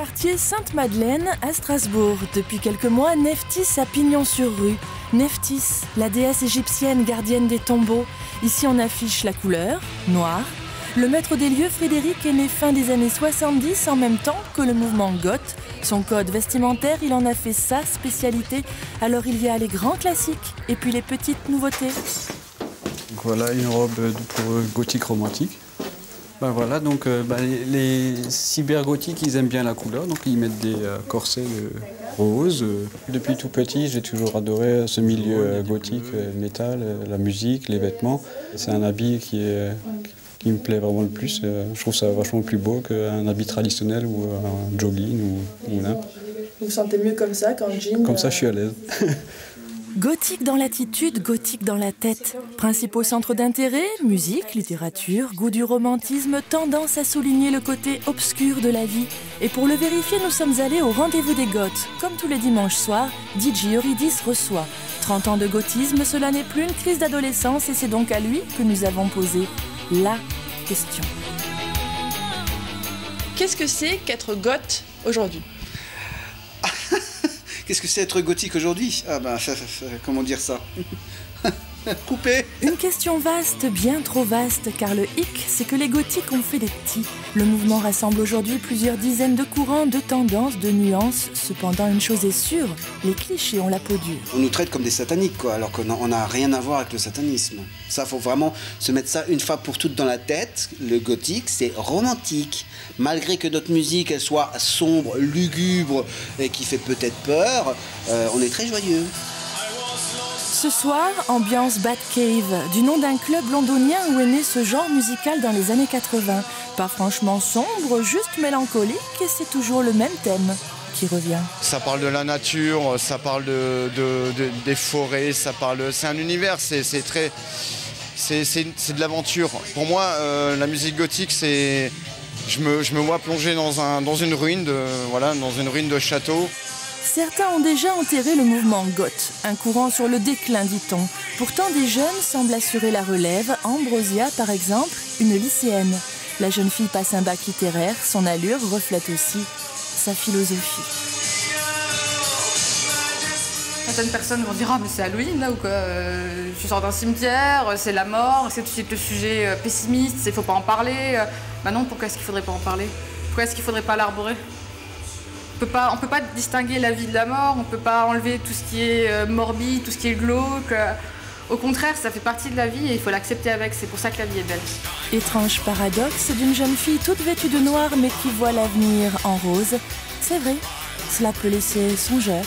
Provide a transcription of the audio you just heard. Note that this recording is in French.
quartier Sainte-Madeleine à Strasbourg. Depuis quelques mois, Nephthys a pignon sur rue. Nephthys, la déesse égyptienne gardienne des tombeaux. Ici on affiche la couleur, noir. Le maître des lieux, Frédéric, est né fin des années 70 en même temps que le mouvement goth. Son code vestimentaire, il en a fait sa spécialité. Alors il y a les grands classiques et puis les petites nouveautés. Donc voilà une robe pour gothique romantique. Voilà, donc les cybergothiques, ils aiment bien la couleur, donc ils mettent des corsets roses. Depuis tout petit, j'ai toujours adoré ce milieu gothique, métal, la musique, les vêtements. C'est un habit qui me plaît vraiment le plus. Je trouve ça vachement plus beau qu'un habit traditionnel ou un jogging ou n'importe. Vous vous sentez mieux comme ça qu'en jean? Comme ça, je suis à l'aise. Gothique dans l'attitude, gothique dans la tête. Principaux centres d'intérêt, musique, littérature, goût du romantisme, tendance à souligner le côté obscur de la vie. Et pour le vérifier, nous sommes allés au rendez-vous des Goths. Comme tous les dimanches soirs, DJ Eurydice reçoit. 30 ans de gothisme, cela n'est plus une crise d'adolescence et c'est donc à lui que nous avons posé la question. Qu'est-ce que c'est qu'être goth aujourd'hui ? Qu'est-ce que c'est être gothique aujourd'hui? Comment dire ça? Coupé. Une question vaste, bien trop vaste, car le hic, c'est que les gothiques ont fait des petits. Le mouvement rassemble aujourd'hui plusieurs dizaines de courants, de tendances, de nuances. Cependant, une chose est sûre, les clichés ont la peau dure. On nous traite comme des sataniques, quoi, alors qu'on n'a rien à voir avec le satanisme. Ça, faut vraiment se mettre ça une fois pour toutes dans la tête. Le gothique, c'est romantique. Malgré que notre musique, elle soit sombre, lugubre et qui fait peut-être peur, on est très joyeux. Ce soir, ambiance Batcave, du nom d'un club londonien où est né ce genre musical dans les années 80. Pas franchement sombre, juste mélancolique, et c'est toujours le même thème qui revient. Ça parle de la nature, ça parle des forêts, c'est un univers, c'est de l'aventure. Pour moi, la musique gothique, c'est... Je me vois plonger dans une ruine de château. Certains ont déjà enterré le mouvement goth, un courant sur le déclin, dit-on. Pourtant, des jeunes semblent assurer la relève. Ambrosia, par exemple, une lycéenne. La jeune fille passe un bac littéraire, son allure reflète aussi sa philosophie. Certaines personnes vont dire « Ah, mais c'est Halloween, là, ou quoi tu sors d'un cimetière, c'est la mort, c'est tout de suite le sujet pessimiste, il ne faut pas en parler. » Bah non, pourquoi est-ce qu'il ne faudrait pas en parler? Pourquoi est-ce qu'il ne faudrait pas l'arborer? On ne peut pas distinguer la vie de la mort, on ne peut pas enlever tout ce qui est morbide, tout ce qui est glauque. Au contraire, ça fait partie de la vie et il faut l'accepter avec, c'est pour ça que la vie est belle. Étrange paradoxe d'une jeune fille toute vêtue de noir mais qui voit l'avenir en rose. C'est vrai, cela peut laisser songeur.